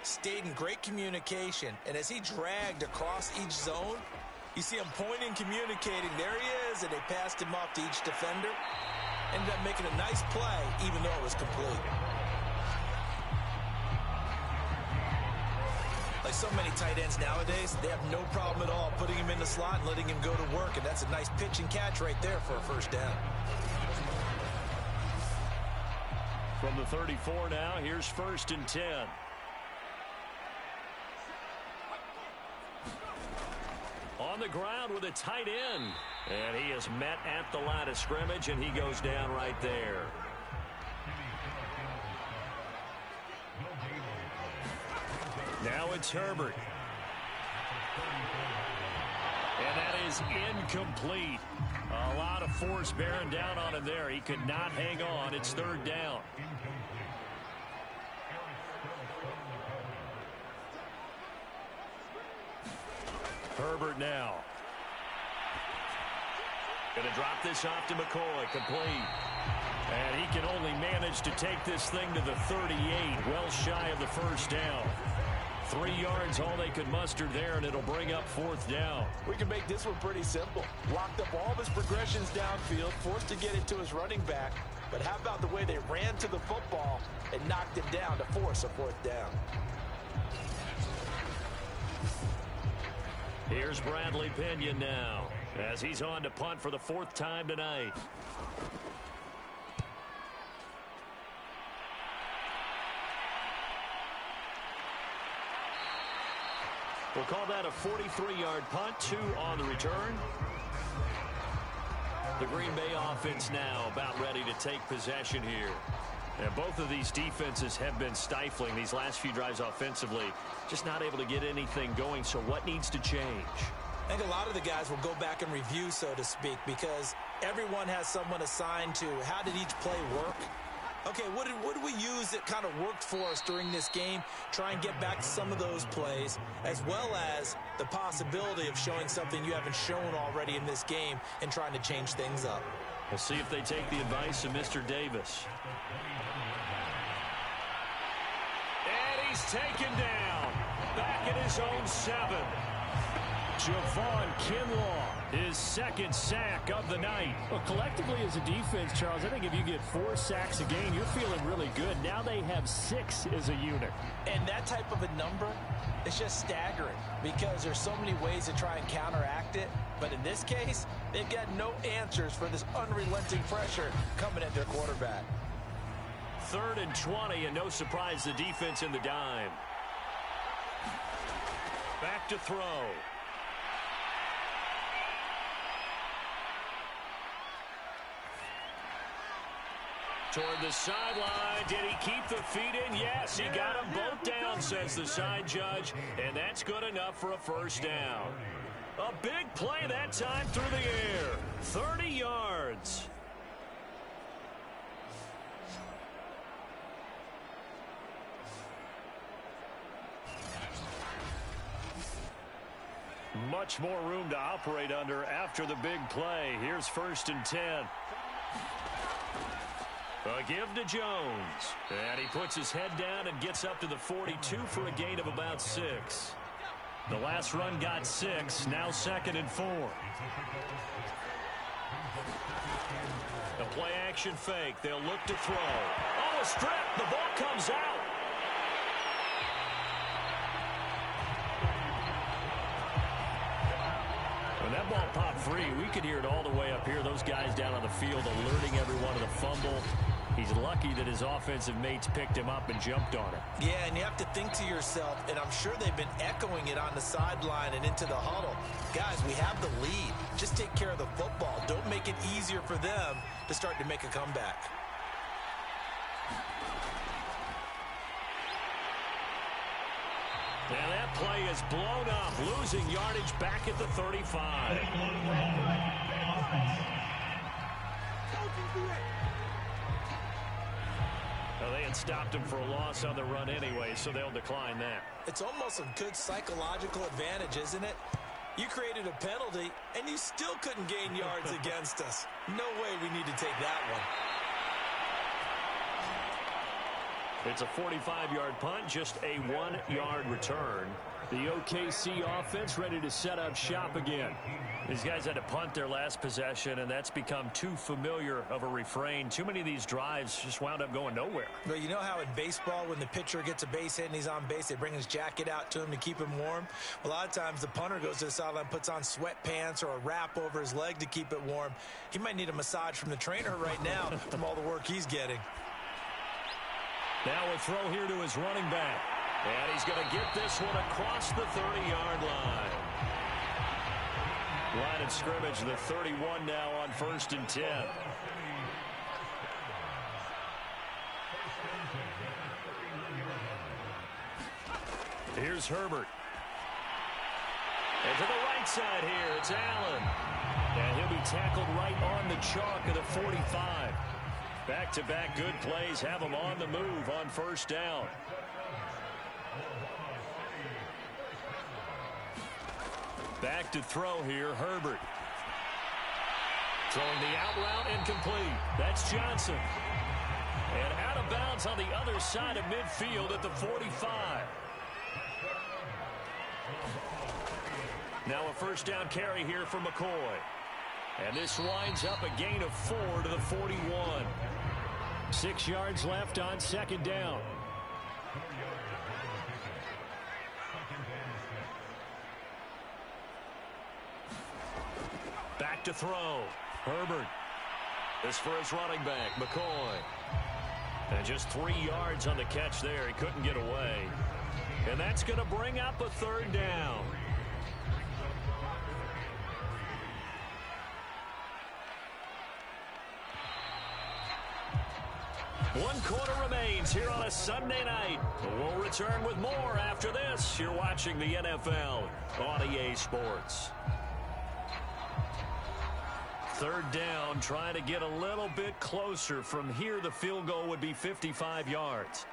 Speaker 4: stayed in great communication, and as he dragged across each zone, you see him pointing, communicating. There he is, and they passed him off to each defender. Ended up making a nice play, even though it was complete. Like so many tight ends nowadays, they have no problem at all putting him in the slot and letting him go to work, and that's a nice pitch and catch right there for a 1st down.
Speaker 3: From the 34 now, here's 1st and 10. On On the ground with a tight end. And he is met at the line of scrimmage, and he goes down right there. Now it's Herbert. And that is incomplete. A lot of force bearing down on him there. He could not hang on. It's third down. Herbert now. Going to drop this off to McCoy. Complete. And he can only manage to take this thing to the 38, well shy of the first down. 3 yards, all they could muster there, and it'll bring up fourth down.
Speaker 4: We can make this one pretty simple. Locked up all of his progressions downfield, forced to get it to his running back. But how about the way they ran to the football and knocked him down to force a fourth down?
Speaker 3: Here's Bradley Pinion now, as he's on to punt for the fourth time tonight. We'll call that a 43-yard punt, 2 on the return. The Green Bay offense now about ready to take possession here. And both of these defenses have been stifling these last few drives offensively. Just not able to get anything going, so what needs to change?
Speaker 4: I think a lot of the guys will go back and review, so to speak, because everyone has someone assigned to how did each play work. Okay, what did we use that kind of worked for us during this game? Try and get back to some of those plays, as well as the possibility of showing something you haven't shown already in this game and trying to change things up.
Speaker 3: We'll see if they take the advice of Mr. Davis. And he's taken down. Back at his own 7. Javon Kinlaw, his second sack of the night.
Speaker 5: Well, collectively as a defense, Charles, I think if you get 4 sacks a game, you're feeling really good. Now they have 6 as a unit.
Speaker 4: And that type of a number is just staggering because there's so many ways to try and counteract it. But in this case, they've got no answers for this unrelenting pressure coming at their quarterback.
Speaker 3: 3rd and 20, and no surprise, the defense in the dime. Back to throw. Toward the sideline. Did he keep the feet in? Yes, he got them both down, says the side judge, and that's good enough for a first down. A big play that time through the air. 30 yards. Much more room to operate under after the big play. Here's 1st and 10. A give to Jones. And he puts his head down and gets up to the 42 for a gain of about 6. The last run got 6. Now 2nd and 4. The play action fake. They'll look to throw. Oh, a strip. The ball comes out. When that ball popped free, we could hear it all the way up here. Those guys down on the field alerting everyone to the fumble. He's lucky that his offensive mates picked him up and jumped on it.
Speaker 4: Yeah, and you have to think to yourself, and I'm sure they've been echoing it on the sideline and into the huddle. Guys, we have the lead. Just take care of the football. Don't make it easier for them to start to make a comeback.
Speaker 3: And that play is blown up, losing yardage back at the 35. Well, they had stopped him for a loss on the run anyway, so they'll decline that.
Speaker 4: It's almost a good psychological advantage, isn't it? You created a penalty, and you still couldn't gain yards against us. No way we need to take that one.
Speaker 3: It's a 45-yard punt, just a 1-yard return.
Speaker 5: The OKC offense ready to set up shop again.
Speaker 3: These guys had to punt their last possession, and that's become too familiar of a refrain. Too many of these drives just wound up going nowhere.
Speaker 4: But you know how in baseball, when the pitcher gets a base hit and he's on base, they bring his jacket out to him to keep him warm? A lot of times the punter goes to the sideline, puts on sweatpants or a wrap over his leg to keep it warm. He might need a massage from the trainer right now from all the work he's getting.
Speaker 3: Now a throw here to his running back. And he's going to get this one across the 30-yard line. Line of scrimmage, the 31 now on 1st and 10. Here's Herbert. And to the right side here, it's Allen. And he'll be tackled right on the chalk of the 45. Back-to-back good plays have him on the move on 1st down. Back to throw here, Herbert. Throwing the out route incomplete. That's Johnson. And out of bounds on the other side of midfield at the 45. Now a 1st down carry here for McCoy. And this winds up a gain of 4 to the 41. 6 yards left on 2nd down. Back to throw. Herbert. This for his running back, McCoy. And just 3 yards on the catch there. He couldn't get away. And that's going to bring up a 3rd down. One quarter remains here on a Sunday night. We'll return with more after this. You're watching the NFL on EA Sports. 3rd down, trying to get a little bit closer. From here, the field goal would be 55 yards.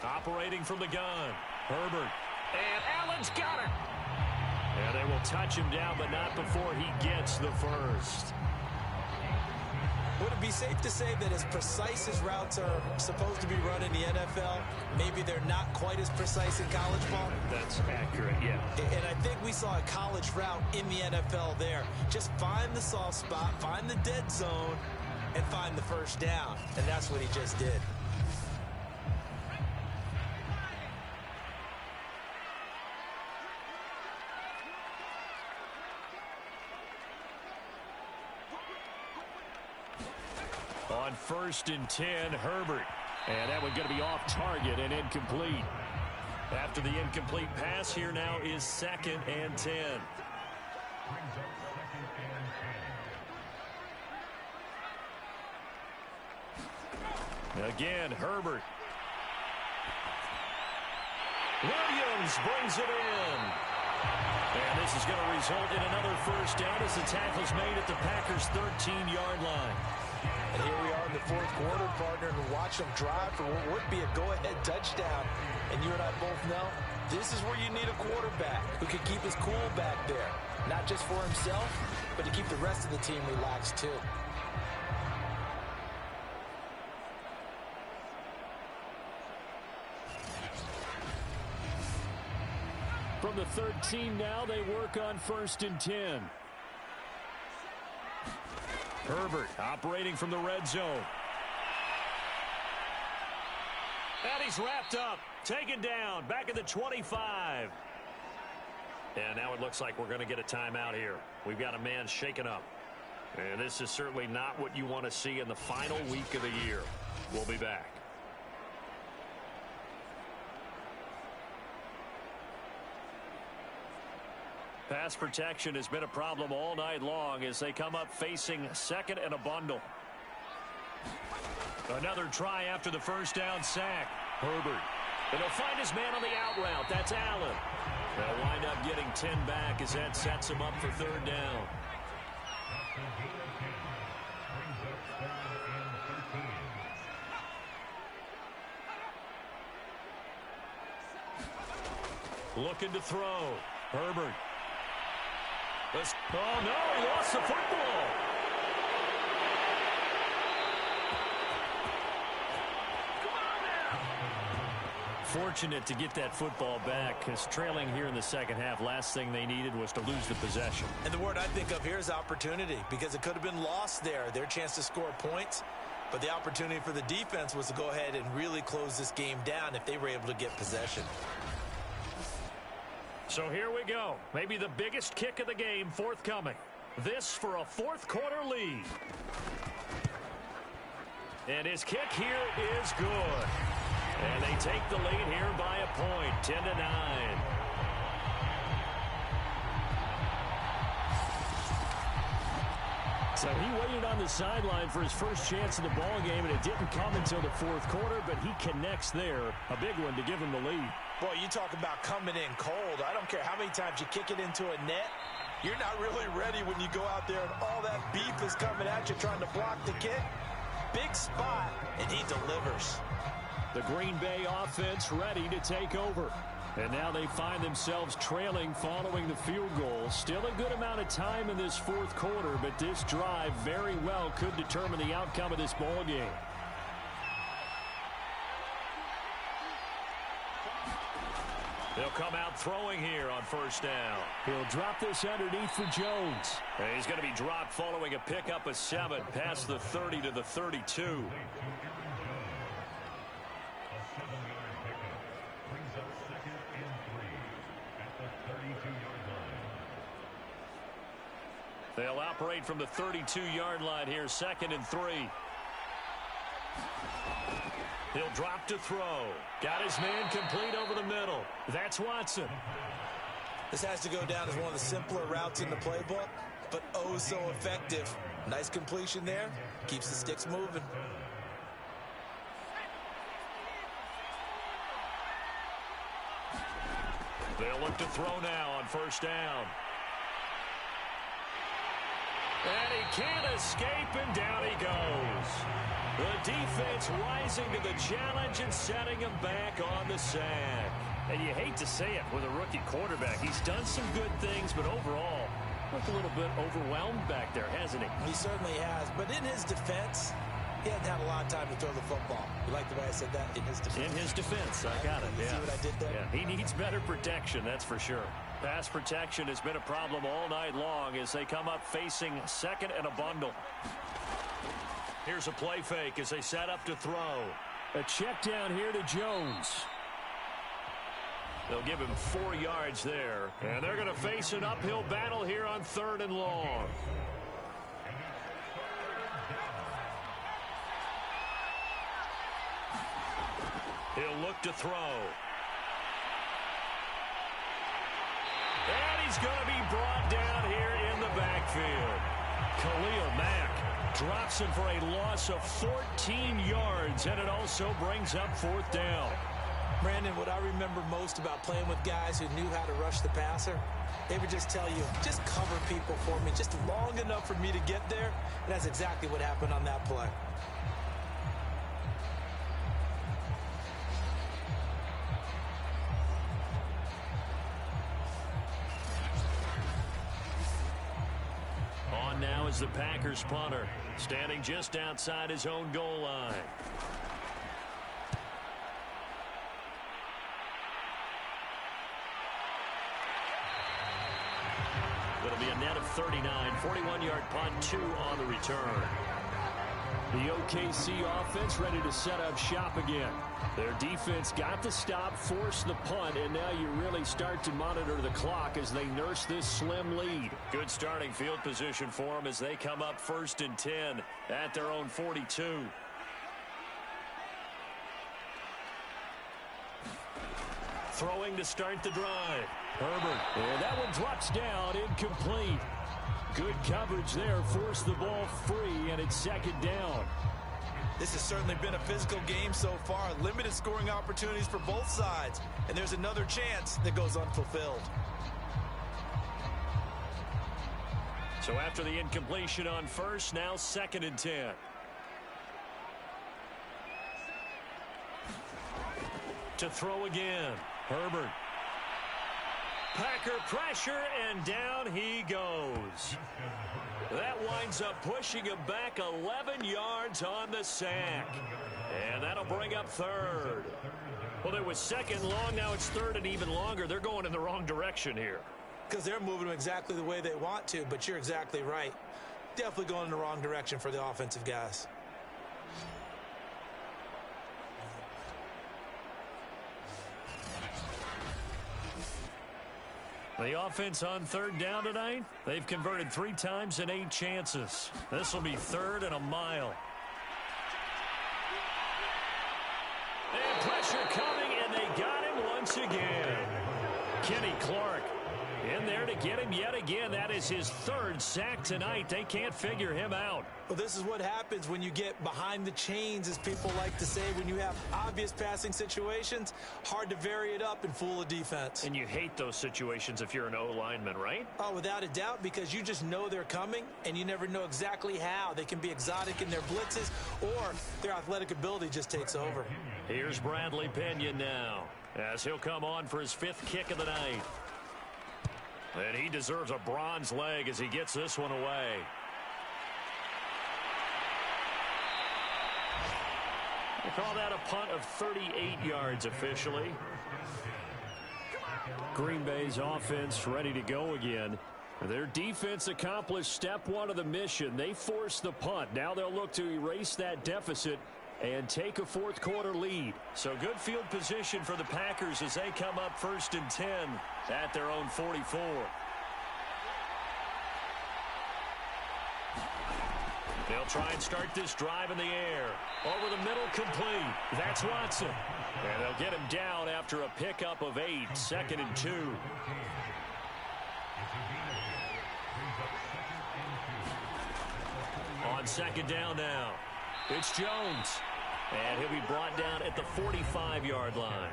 Speaker 3: Operating from the gun, Herbert. And Allen's got it. And they will touch him down, but not before he gets the 1st.
Speaker 4: Would it be safe to say that as precise as routes are supposed to be run in the NFL, maybe they're not quite as precise in college ball?
Speaker 3: That's accurate, yeah.
Speaker 4: And I think we saw a college route in the NFL there. Just find the soft spot, find the dead zone, and find the 1st down. And that's what he just did.
Speaker 3: On 1st and 10, Herbert. And that one going to be off target and incomplete. After the incomplete pass, here now is 2nd and 10. Again, Herbert. Williams brings it in. And this is going to result in another 1st down as the tackle's made at the Packers' 13-yard line.
Speaker 4: And here we are in the 4th quarter, partner, and watch them drive for what would be a go-ahead touchdown. And you and I both know this is where you need a quarterback who can keep his cool back there. Not just for himself, but to keep the rest of the team relaxed too.
Speaker 3: From the 13 now, they work on 1st and 10. Herbert operating from the red zone. And he's wrapped up, taken down, back at the 25. And now it looks like we're going to get a timeout here. We've got a man shaken up. And this is certainly not what you want to see in the final week of the year. We'll be back. Pass protection has been a problem all night long as they come up facing 2nd and a bundle. Another try after the 1st down sack. Herbert. And he'll find his man on the out route. That's Allen. They'll wind up getting 10 back as that sets him up for 3rd down. Looking to throw. Herbert. Oh, no, he lost the football. Fortunate to get that football back, because trailing here in the 2nd half, last thing they needed was to lose the possession.
Speaker 4: And the word I think of here is opportunity, because it could have been lost there, their chance to score points. But the opportunity for the defense was to go ahead and really close this game down if they were able to get possession.
Speaker 3: So here we go. Maybe the biggest kick of the game forthcoming. This for a 4th quarter lead. And his kick here is good. And they take the lead here by a point, 10-9. So he waited on the sideline for his first chance in the ball game, and it didn't come until the fourth quarter, but he connects there. A big one to give him the lead.
Speaker 4: Boy, you talk about coming in cold. I don't care how many times you kick it into a net. You're not really ready when you go out there and all that beef is coming at you trying to block the kick. Big spot, and he delivers.
Speaker 3: The Green Bay offense ready to take over. And now they find themselves trailing following the field goal. Still a good amount of time in this fourth quarter, but this drive very well could determine the outcome of this ball game. They'll come out throwing here on first down. He'll drop this underneath for Jones. And he's going to be dropped following a pickup of 7 past the 30 to the 32. They'll operate from the 32-yard line here, 2nd and 3. He'll drop to throw. Got his man complete over the middle. That's Watson.
Speaker 4: This has to go down as one of the simpler routes in the playbook, but oh so effective. Nice completion there. Keeps the sticks moving.
Speaker 3: They'll look to throw now on first down. And he can't escape, and down he goes. The defense rising to the challenge and setting him back on the sack. And you hate to say it with a rookie quarterback. He's done some good things, but overall, looked a little bit overwhelmed back there, hasn't he?
Speaker 4: He certainly has, but in his defense, he hasn't had a lot of time to throw the football. You like the way I said that? In his defense.
Speaker 3: In his defense, I got it.
Speaker 4: You see what I did there?
Speaker 3: Yeah, he needs better protection, that's for sure. Pass protection has been a problem all night long as they come up facing 2nd and a bundle. Here's a play fake as they set up to throw. A check down here to Jones. They'll give him 4 yards there. And they're going to face an uphill battle here on 3rd and long. He'll look to throw. And he's going to be brought down here in the backfield. Khalil Mack drops him for a loss of 14 yards, and it also brings up 4th down.
Speaker 4: Brandon, what I remember most about playing with guys who knew how to rush the passer, they would just tell you, just cover people for me, just long enough for me to get there. And that's exactly what happened on that play.
Speaker 3: On now is the Packers punter, standing just outside his own goal line. It'll be a net of 39, 41-yard punt, 2 on the return. The OKC offense ready to set up shop again. Their defense got the stop, forced the punt, and now you really start to monitor the clock as they nurse this slim lead. Good starting field position for them as they come up 1st and 10 at their own 42. Throwing to start the drive. Herbert, and that one drops down, incomplete. Good coverage there, forced the ball free, and it's 2nd down.
Speaker 4: This has certainly been a physical game so far. Limited scoring opportunities for both sides. And there's another chance that goes unfulfilled.
Speaker 3: So after the incompletion on first, now 2nd and 10. To throw again. Herbert. Packer pressure, and down he goes. That winds up pushing him back 11 yards on the sack. And that'll bring up 3rd. Well, it was 2nd long, now it's 3rd and even longer. They're going in the wrong direction here.
Speaker 4: Because they're moving them exactly the way they want to, but you're exactly right. Definitely going in the wrong direction for the offensive guys.
Speaker 3: The offense on 3rd down tonight, they've converted 3 times in 8 chances. This will be 3rd and a mile. And pressure coming, and they got him once again. Kenny Clark, In there to get him yet again. That is his third sack tonight. They can't figure him out.
Speaker 4: Well, this is what happens when you get behind the chains, as people like to say. When you have obvious passing situations, hard to vary it up and fool a defense.
Speaker 3: And you hate those situations if you're an O-lineman, right?
Speaker 4: Oh, without a doubt, because you just know they're coming, and you never know exactly how. They can be exotic in their blitzes, or their athletic ability just takes over.
Speaker 3: Here's Bradley Pinion now, as he'll come on for his 5th kick of the night. And he deserves a bronze leg as he gets this one away. They call that a punt of 38 yards officially. Green Bay's offense ready to go again. Their defense accomplished step 1 of the mission. They forced the punt. Now they'll look to erase that deficit and take a 4th quarter lead. So good field position for the Packers as they come up 1st and 10 at their own 44. They'll try and start this drive in the air. Over the middle, complete. That's Watson. And they'll get him down after a pickup of 8, 2nd and 2. On 2nd down now, it's Jones. And he'll be brought down at the 45-yard line.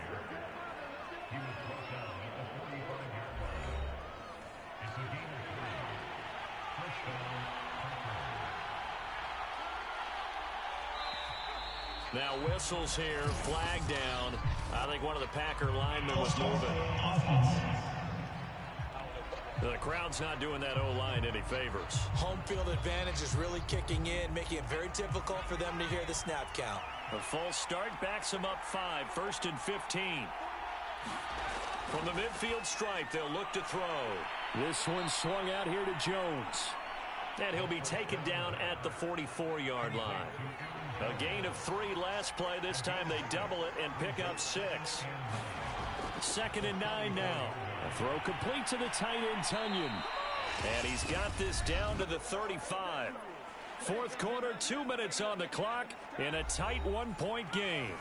Speaker 3: Now whistles here, flag down. I think one of the Packer linemen was moving. The crowd's not doing that O-line any favors.
Speaker 4: Home field advantage is really kicking in, making it very difficult for them to hear the snap count.
Speaker 3: A false start backs them up 5, 1st and 15. From the midfield stripe, they'll look to throw. This one swung out here to Jones. And he'll be taken down at the 44-yard line. A gain of 3 last play. This time they double it and pick up 6. 2nd and 9 now. A throw complete to the tight end, Tunyon. And he's got this down to the 35. 4th quarter, 2 minutes on the clock in a tight 1-point game.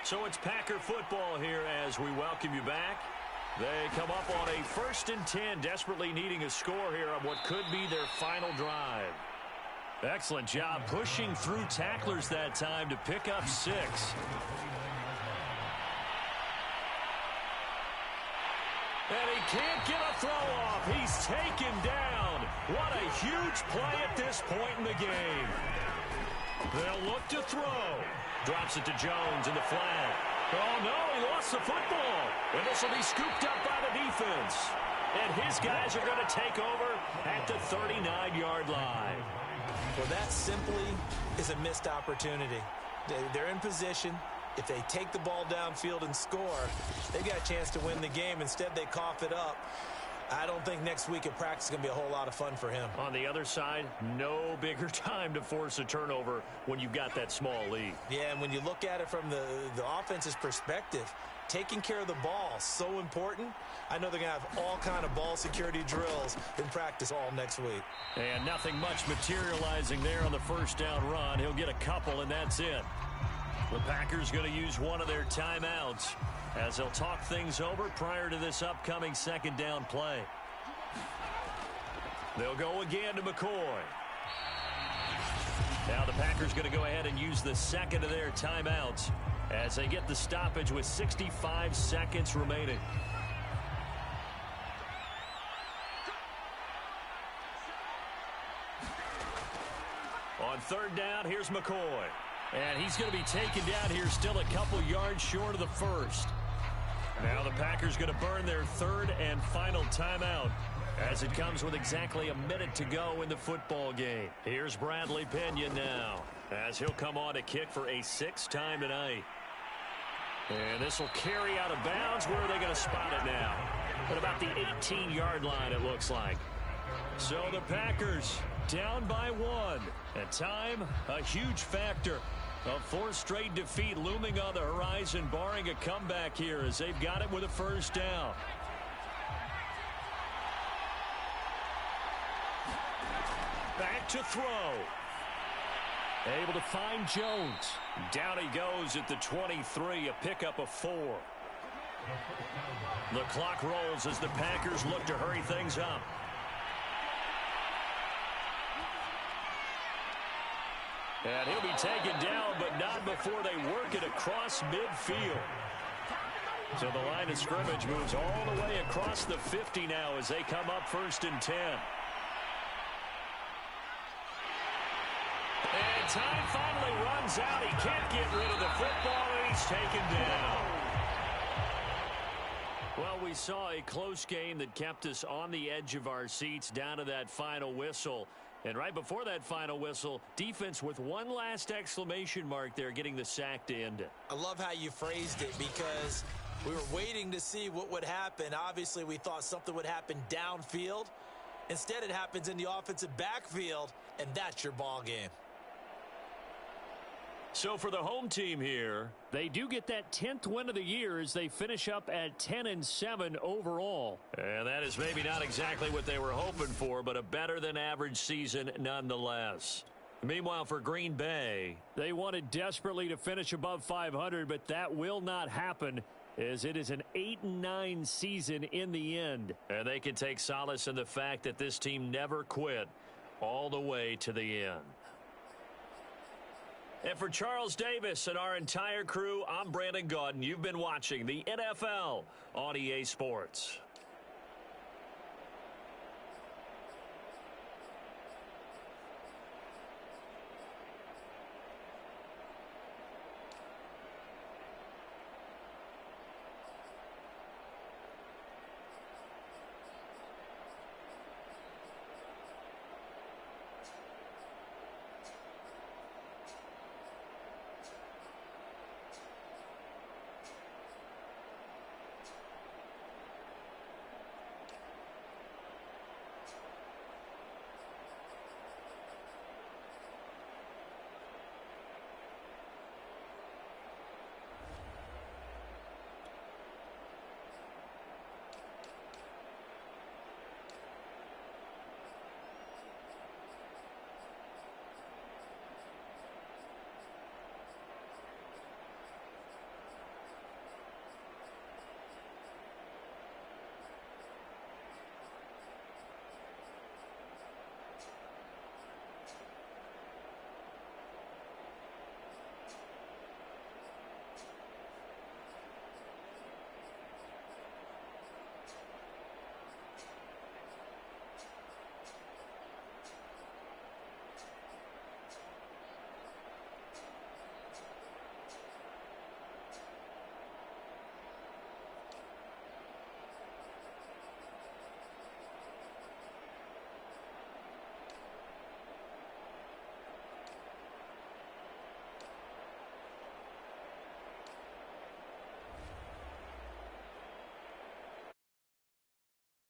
Speaker 3: So it's Packer football here as we welcome you back. They come up on a 1st and 10, desperately needing a score here on what could be their final drive. Excellent job pushing through tacklers that time to pick up 6. And he can't get a throw off. He's taken down. What a huge play at this point in the game. They'll look to throw. Drops it to Jones in the flag. Oh, no, he lost the football. And this will be scooped up by the defense. And his guys are going to take over at the 39-yard line.
Speaker 4: Well, that simply is a missed opportunity. They're in position. If they take the ball downfield and score, they've got a chance to win the game. Instead, they cough it up. I don't think next week at practice is going to be a whole lot of fun for him.
Speaker 3: On the other side, no bigger time to force a turnover when you've got that small lead.
Speaker 4: Yeah, and when you look at it from the offense's perspective, taking care of the ball is so important. I know they're going to have all kind of ball security drills in practice all next week.
Speaker 3: And nothing much materializing there on the 1st down run. He'll get a couple, and that's it. The Packers going to use one of their timeouts as they'll talk things over prior to this upcoming 2nd down play. They'll go again to McCoy. Now the Packers going to go ahead and use the 2nd of their timeouts as they get the stoppage with 65 seconds remaining. On 3rd down, here's McCoy. And he's going to be taken down here still a couple yards short of the 1st. Now the Packers going to burn their 3rd and final timeout as it comes with exactly a minute to go in the football game. Here's Bradley Pinion now as he'll come on to kick for a 6th time tonight. And this will carry out of bounds. Where are they going to spot it now? At about the 18-yard line, it looks like. So the Packers down by 1. At time, a huge factor. A 4th straight defeat looming on the horizon, barring a comeback here as they've got it with a 1st down. Back to throw. Able to find Jones. Down he goes at the 23, a pickup of 4. The clock rolls as the Packers look to hurry things up. And he'll be taken down, but not before they work it across midfield. So the line of scrimmage moves all the way across the 50 now as they come up 1st and 10. And time finally runs out. He can't get rid of the football, and he's taken down. Well, we saw a close game that kept us on the edge of our seats down to that final whistle. And right before that final whistle, defense with one last exclamation mark there, getting the sack to end it.
Speaker 4: I love how you phrased it, because we were waiting to see what would happen. Obviously, we thought something would happen downfield. Instead, it happens in the offensive backfield, and that's your ball game.
Speaker 3: So for the home team here, they do get that 10th win of the year as they finish up at 10-7 overall. And that is maybe not exactly what they were hoping for, but a better than average season nonetheless. Meanwhile, for Green Bay, they wanted desperately to finish above 500, but that will not happen, as it is an 8-9 season in the end. And they can take solace in the fact that this team never quit all the way to the end. And for Charles Davis and our entire crew, I'm Brandon Gaudin. You've been watching the NFL on EA Sports.